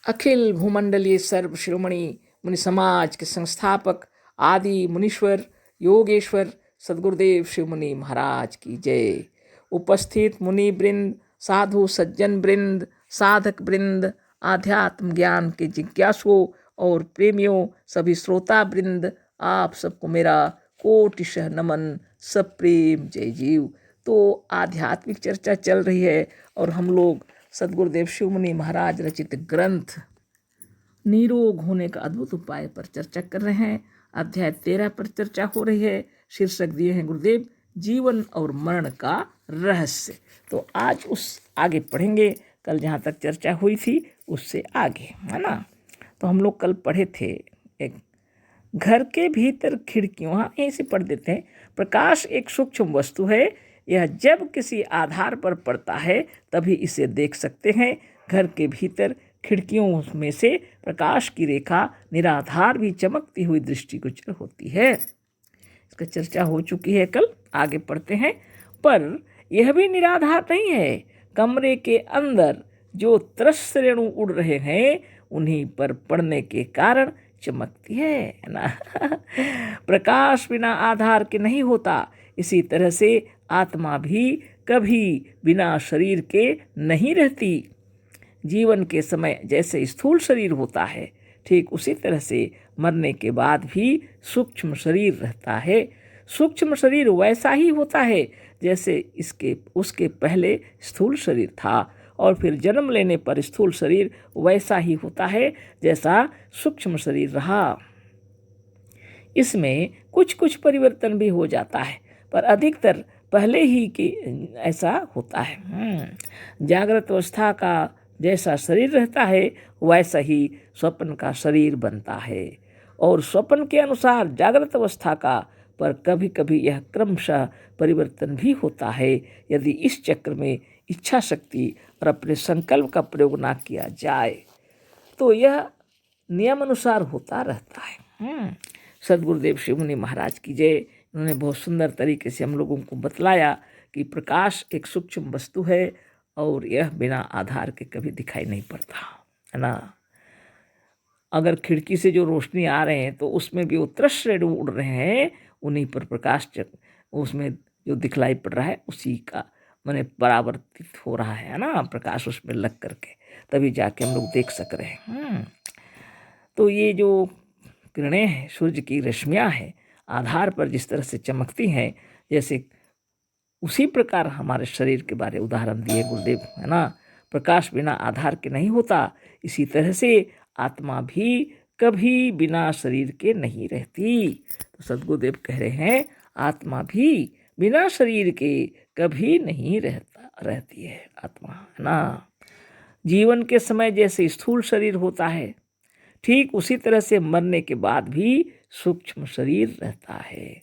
अखिल भूमंडलीय सर्व शिरोमणि मुनि समाज के संस्थापक आदि मुनीश्वर योगेश्वर सदगुरुदेव शिव मुनि महाराज की जय। उपस्थित मुनि वृंद, साधु सज्जन वृंद, साधक वृंद, आध्यात्म ज्ञान के जिज्ञासुओं और प्रेमियों, सभी श्रोता वृंद, आप सबको मेरा कोटिशः नमन, सब प्रेम जय जीव। तो आध्यात्मिक चर्चा चल रही है और हम लोग सदगुरुदेव शिव मुनि महाराज रचित ग्रंथ निरोग होने का अद्भुत उपाय पर चर्चा कर रहे हैं। अध्याय 13 पर चर्चा हो रही है। शीर्षक दिए हैं गुरुदेव जीवन और मरण का रहस्य। तो आज उस आगे पढ़ेंगे, कल जहाँ तक चर्चा हुई थी उससे आगे, है ना। तो हम लोग कल पढ़े थे एक घर के भीतर खिड़कियों, हाँ यहीं से पढ़ देते हैं। प्रकाश एक सूक्ष्म वस्तु है, यह जब किसी आधार पर पड़ता है तभी इसे देख सकते हैं। घर के भीतर खिड़कियों में से प्रकाश की रेखा निराधार भी चमकती हुई दृष्टिगोचर होती है। इसका चर्चा हो चुकी है कल, आगे पढ़ते हैं। पर यह भी निराधार नहीं है। कमरे के अंदर जो त्रस्त रेणु उड़ रहे हैं उन्हीं पर पड़ने के कारण चमकती है ना। प्रकाश बिना आधार के नहीं होता। इसी तरह से आत्मा भी कभी बिना शरीर के नहीं रहती। जीवन के समय जैसे स्थूल शरीर होता है, ठीक उसी तरह से मरने के बाद भी सूक्ष्म शरीर रहता है। सूक्ष्म शरीर वैसा ही होता है जैसे उसके पहले स्थूल शरीर था, और फिर जन्म लेने पर स्थूल शरीर वैसा ही होता है जैसा सूक्ष्म शरीर रहा। इसमें कुछ कुछ परिवर्तन भी हो जाता है, पर अधिकतर पहले ही के ऐसा होता है। जागृत अवस्था का जैसा शरीर रहता है वैसा ही स्वप्न का शरीर बनता है, और स्वप्न के अनुसार जागृत अवस्था का, पर कभी कभी यह क्रमशः परिवर्तन भी होता है यदि इस चक्र में इच्छा शक्ति और अपने संकल्प का प्रयोग ना किया जाए तो यह नियम अनुसार होता रहता है। सदगुरुदेव शिव मुनि महाराज की जय। उन्होंने बहुत सुंदर तरीके से हम लोगों को बतलाया कि प्रकाश एक सूक्ष्म वस्तु है और यह बिना आधार के कभी दिखाई नहीं पड़ता, है ना। अगर खिड़की से जो रोशनी आ रहे हैं तो उसमें भी वो त्रस्त रेणु उड़ रहे हैं, उन्हीं पर प्रकाश उसमें जो दिखलाई पड़ रहा है उसी का माने परावर्तित हो रहा है ना, प्रकाश उसमें लग करके, तभी जाके हम लोग देख सक रहे हैं। तो ये जो किरणें हैं, सूर्य की रश्मियाँ हैं, आधार पर जिस तरह से चमकती हैं, जैसे उसी प्रकार हमारे शरीर के बारे उदाहरण दिए गुरुदेव, है ना। प्रकाश बिना आधार के नहीं होता। इसी तरह से आत्मा भी कभी बिना शरीर के नहीं रहती। तो सदगुरुदेव कह रहे हैं आत्मा भी बिना शरीर के कभी नहीं रहती है आत्मा, है ना। जीवन के समय जैसे स्थूल शरीर होता है, ठीक उसी तरह से मरने के बाद भी सूक्ष्म शरीर रहता है।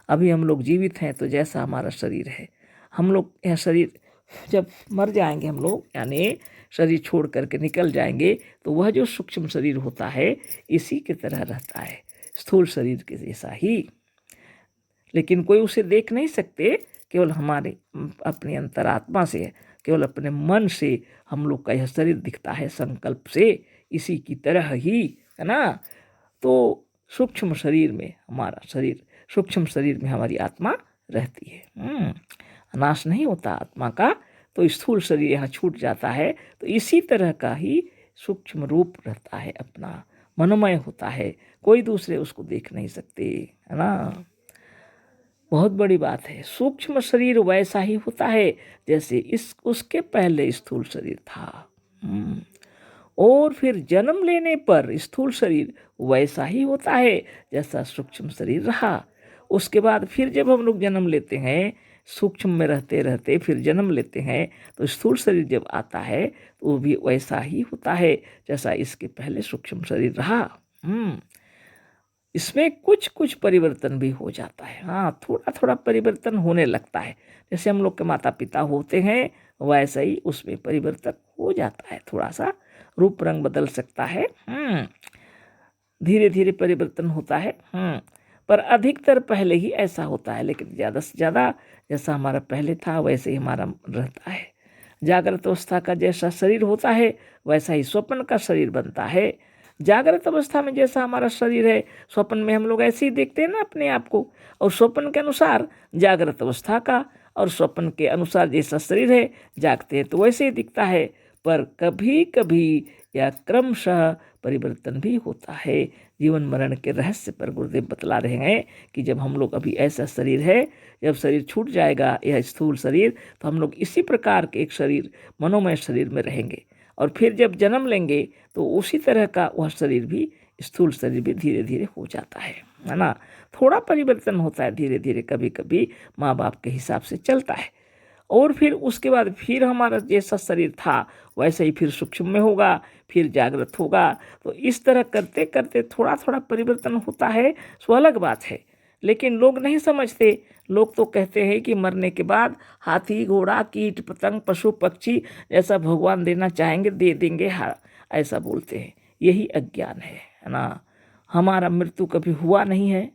अभी हम लोग जीवित हैं तो जैसा हमारा शरीर है, हम लोग यह शरीर जब मर जाएंगे, हम लोग यानी शरीर छोड़ करके निकल जाएंगे, तो वह जो सूक्ष्म शरीर होता है इसी की तरह रहता है, स्थूल शरीर के जैसा ही। लेकिन कोई उसे देख नहीं सकते, केवल हमारे अपनी अंतरात्मा से, केवल अपने मन से हम लोग का यह शरीर दिखता है, संकल्प से, इसी की तरह ही, है ना। तो सूक्ष्म शरीर में हमारा शरीर, सूक्ष्म शरीर में हमारी आत्मा रहती है। नाश नहीं होता आत्मा का, तो स्थूल शरीर यहाँ छूट जाता है, तो इसी तरह का ही सूक्ष्म रूप रहता है अपना, मनोमय होता है, कोई दूसरे उसको देख नहीं सकते, है ना। बहुत बड़ी बात है। सूक्ष्म शरीर वैसा ही होता है जैसे उसके पहले स्थूल शरीर था। और फिर जन्म लेने पर स्थूल शरीर वैसा ही होता है जैसा सूक्ष्म शरीर रहा। उसके बाद फिर जब हम लोग जन्म लेते हैं, सूक्ष्म में रहते रहते फिर जन्म लेते हैं, तो स्थूल शरीर जब आता है तो वो भी वैसा ही होता है जैसा इसके पहले सूक्ष्म शरीर रहा। इसमें कुछ कुछ परिवर्तन भी हो जाता है, हाँ थोड़ा थोड़ा परिवर्तन होने लगता है। जैसे हम लोग के माता पिता होते हैं वैसा ही उसमें परिवर्तन हो जाता है, थोड़ा सा रूप रंग बदल सकता है, धीरे धीरे परिवर्तन होता है। पर अधिकतर पहले ही ऐसा होता है, लेकिन ज़्यादा से ज़्यादा जैसा हमारा पहले था वैसे ही हमारा रहता है। जागृत अवस्था का जैसा शरीर होता है वैसा ही स्वप्न का शरीर बनता है। जागृत अवस्था में जैसा हमारा शरीर है, स्वप्न में हम लोग ऐसे ही देखते हैं ना अपने आप को, और स्वप्न के अनुसार जागृत अवस्था का और स्वप्न के अनुसार जैसा शरीर है जागते हैं तो वैसे ही दिखता है। पर कभी कभी यह क्रमशः परिवर्तन भी होता है। जीवन मरण के रहस्य पर गुरुदेव बतला रहे हैं कि जब हम लोग अभी ऐसा शरीर है, जब शरीर छूट जाएगा यह स्थूल शरीर, तो हम लोग इसी प्रकार के एक शरीर, मनोमय शरीर में रहेंगे, और फिर जब जन्म लेंगे तो उसी तरह का वह शरीर भी, स्थूल शरीर भी धीरे धीरे हो जाता है ना। थोड़ा परिवर्तन होता है धीरे धीरे, कभी कभी माँ बाप के हिसाब से चलता है, और फिर उसके बाद फिर हमारा जैसा शरीर था वैसे ही फिर सूक्ष्म में होगा, फिर जागृत होगा। तो इस तरह करते करते थोड़ा थोड़ा परिवर्तन होता है, सो अलग बात है। लेकिन लोग नहीं समझते। लोग तो कहते हैं कि मरने के बाद हाथी घोड़ा कीट पतंग पशु पक्षी जैसा भगवान देना चाहेंगे दे देंगे, हाँ ऐसा बोलते हैं। यही अज्ञान है ना। हमारा मृत्यु कभी हुआ नहीं है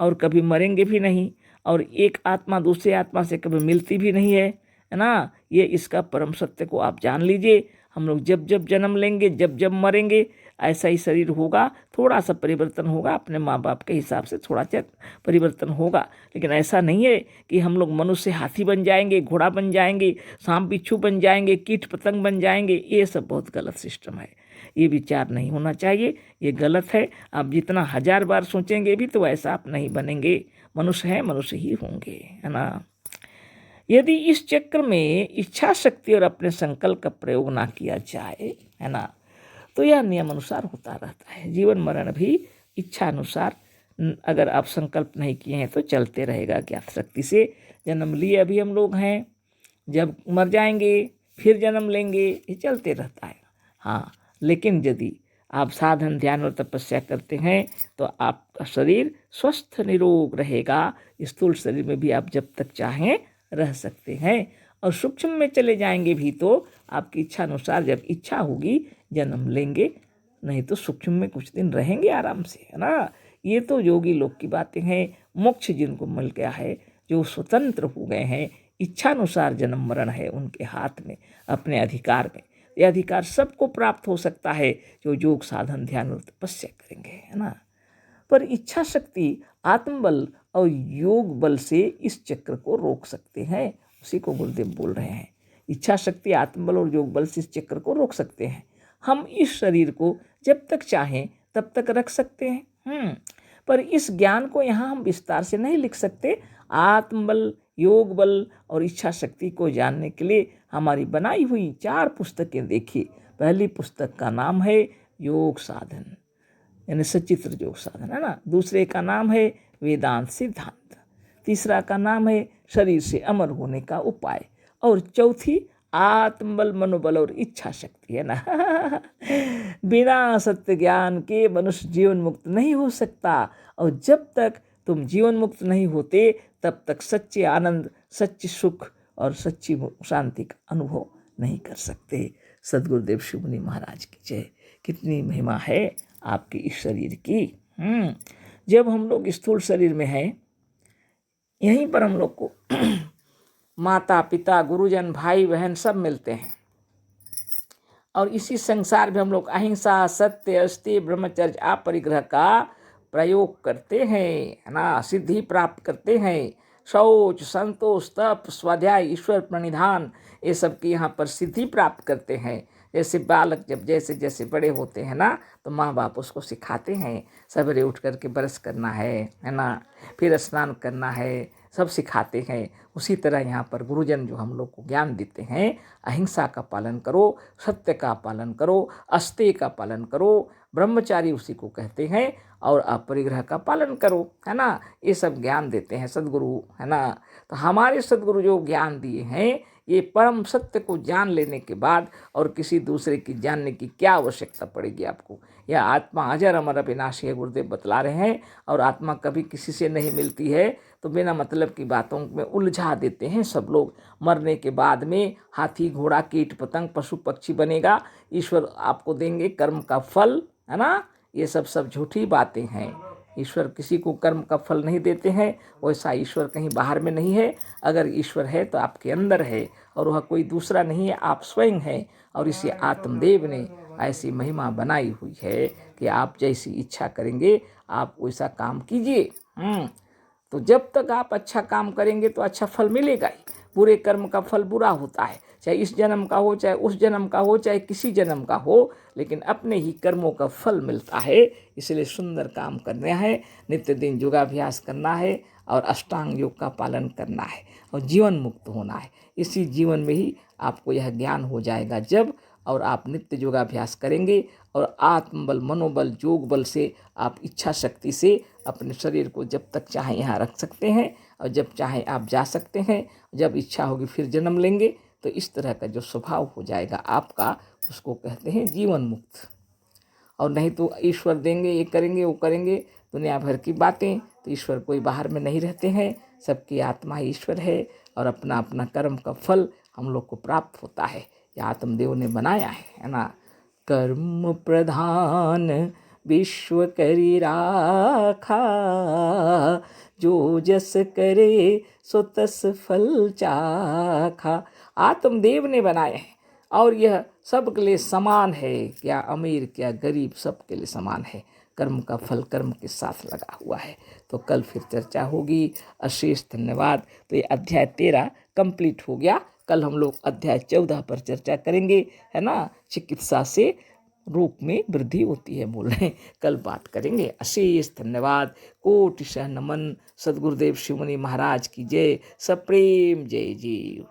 और कभी मरेंगे भी नहीं, और एक आत्मा दूसरे आत्मा से कभी मिलती भी नहीं है ना। ये इसका परम सत्य को आप जान लीजिए। हम लोग जब जब जन्म लेंगे, जब जब मरेंगे, ऐसा ही शरीर होगा। थोड़ा सा परिवर्तन होगा अपने माँ बाप के हिसाब से, थोड़ा सा परिवर्तन होगा, लेकिन ऐसा नहीं है कि हम लोग मनुष्य हाथी बन जाएंगे, घोड़ा बन जाएंगे, सांप बिच्छू बन जाएंगे, कीट पतंग बन जाएंगे। ये सब बहुत गलत सिस्टम है। ये विचार नहीं होना चाहिए, ये गलत है। आप जितना 1000 बार सोचेंगे भी तो ऐसा आप नहीं बनेंगे। मनुष्य है, मनुष्य ही होंगे, है ना। यदि इस चक्र में इच्छा शक्ति और अपने संकल्प का प्रयोग ना किया जाए, है ना, तो यह नियम अनुसार होता रहता है। जीवन मरण भी इच्छा अनुसार, अगर आप संकल्प नहीं किए हैं तो चलते रहेगा ज्ञात शक्ति से। जन्म लिए अभी हम लोग हैं, जब मर जाएंगे फिर जन्म लेंगे, ये चलते रहता है। हाँ, लेकिन यदि आप साधन ध्यान और तपस्या करते हैं तो आपका शरीर स्वस्थ निरोग रहेगा। स्थूल शरीर में भी आप जब तक चाहें रह सकते हैं, और सूक्ष्म में चले जाएंगे भी तो आपकी इच्छा अनुसार जब इच्छा होगी जन्म लेंगे, नहीं तो सूक्ष्म में कुछ दिन रहेंगे आराम से, है ना। ये तो योगी लोग की बातें हैं। मोक्ष जिनको मिल गया है, जो स्वतंत्र हो गए हैं, इच्छानुसार जन्म मरण है उनके हाथ में, अपने अधिकार में। ये अधिकार सबको प्राप्त हो सकता है जो योग साधन ध्यान और तपस्या करेंगे, है ना। पर इच्छा शक्ति आत्मबल और योग बल से इस चक्र को रोक सकते हैं। उसी को गुरुदेव बोल रहे हैं। इच्छा शक्ति आत्मबल और योग बल से इस चक्र को रोक सकते हैं। हम इस शरीर को जब तक चाहें तब तक रख सकते हैं, पर इस ज्ञान को यहाँ हम विस्तार से नहीं लिख सकते। आत्मबल, योग बल और इच्छा शक्ति को जानने के लिए हमारी बनाई हुई 4 पुस्तकें देखिए। पहली पुस्तक का नाम है योग साधन, यानी सचित्र योग साधन, है ना। दूसरे का नाम है वेदांत सिद्धांत। तीसरा का नाम है शरीर से अमर होने का उपाय, और चौथी आत्मबल मनोबल और इच्छा शक्ति, है ना। बिना सत्य ज्ञान के मनुष्य जीवन मुक्त नहीं हो सकता, और जब तक तुम जीवन मुक्त नहीं होते तब तक सच्चे आनंद, सच्चे सुख और सच्ची शांति का अनुभव नहीं कर सकते। सद्गुरुदेव शिव मुनि महाराज की जय। कितनी महिमा है आपके इस शरीर की। जब हम लोग स्थूल शरीर में हैं, यहीं पर हम लोग को माता पिता गुरुजन भाई बहन सब मिलते हैं, और इसी संसार में हम लोग अहिंसा सत्य अस्ति ब्रह्मचर्य अपरिग्रह का प्रयोग करते हैं, है ना। सिद्धि प्राप्त करते हैं। शौच संतोष तप स्वाध्याय ईश्वर प्रणिधान, ये सब की यहाँ पर सिद्धि प्राप्त करते हैं। जैसे बालक जब जैसे जैसे बड़े होते हैं ना, तो माँ बाप उसको सिखाते हैं। सवेरे उठ करके ब्रश करना है ना, फिर स्नान करना है, सब सिखाते हैं। उसी तरह यहाँ पर गुरुजन जो हम लोग को ज्ञान देते हैं, अहिंसा का पालन करो, सत्य का पालन करो, अस्तेय का पालन करो, ब्रह्मचारी उसी को कहते हैं, और अपरिग्रह का पालन करो, है ना। ये सब ज्ञान देते हैं सद्गुरु, है ना। तो हमारे सद्गुरु जो ज्ञान दिए हैं, ये परम सत्य को जान लेने के बाद और किसी दूसरे की जानने की क्या आवश्यकता पड़ेगी आपको। यह आत्मा अजर अमर अविनाशी है, गुरुदेव बतला रहे हैं। और आत्मा कभी किसी से नहीं मिलती है, तो बिना मतलब की बातों में उलझा देते हैं सब लोग। मरने के बाद में हाथी घोड़ा कीट पतंग पशु पक्षी बनेगा, ईश्वर आपको देंगे कर्म का फल, है ना। ये सब झूठी बातें हैं। ईश्वर किसी को कर्म का फल नहीं देते हैं, वैसा ईश्वर कहीं बाहर में नहीं है। अगर ईश्वर है तो आपके अंदर है, और वह कोई दूसरा नहीं है, आप स्वयं हैं। और इसी आत्मदेव ने ऐसी महिमा बनाई हुई है कि आप जैसी इच्छा करेंगे आप वैसा काम कीजिए। तो जब तक आप अच्छा काम करेंगे तो अच्छा फल मिलेगा ही। बुरे कर्म का फल बुरा होता है, चाहे इस जन्म का हो, चाहे उस जन्म का हो, चाहे किसी जन्म का हो, लेकिन अपने ही कर्मों का फल मिलता है। इसलिए सुंदर काम करना है, नित्य दिन योगाभ्यास करना है और अष्टांग योग का पालन करना है और जीवन मुक्त होना है। इसी जीवन में ही आपको यह ज्ञान हो जाएगा जब, और आप नित्य योगाभ्यास करेंगे और आत्मबल मनोबल योग बल से आप इच्छा शक्ति से अपने शरीर को जब तक चाहे यहाँ रख सकते हैं और जब चाहे आप जा सकते हैं। जब इच्छा होगी फिर जन्म लेंगे। तो इस तरह का जो स्वभाव हो जाएगा आपका, उसको कहते हैं जीवन मुक्त। और नहीं तो ईश्वर देंगे, ये करेंगे वो करेंगे, दुनिया भर की बातें। तो ईश्वर कोई बाहर में नहीं रहते हैं, सबकी आत्मा ईश्वर है और अपना अपना कर्म का फल हम लोग को प्राप्त होता है। ये आत्मदेव ने बनाया है ना। कर्म प्रधान विश्व करी राखा, जो जस करे सो तस फल चाखा। आत्मदेव ने बनाया है और यह सबके लिए समान है, क्या अमीर क्या गरीब, सबके लिए समान है। कर्म का फल कर्म के साथ लगा हुआ है। तो कल फिर चर्चा होगी। अशेष धन्यवाद। तो ये अध्याय 13 कंप्लीट हो गया। कल हम लोग अध्याय 14 पर चर्चा करेंगे, है ना। चिकित्सा से रोग में वृद्धि होती है बोल रहे हैं, कल बात करेंगे। अशेष धन्यवाद। कोटि नमन। सद्गुरुदेव शिवमुनि महाराज की जय। सप्रेम जय जीव।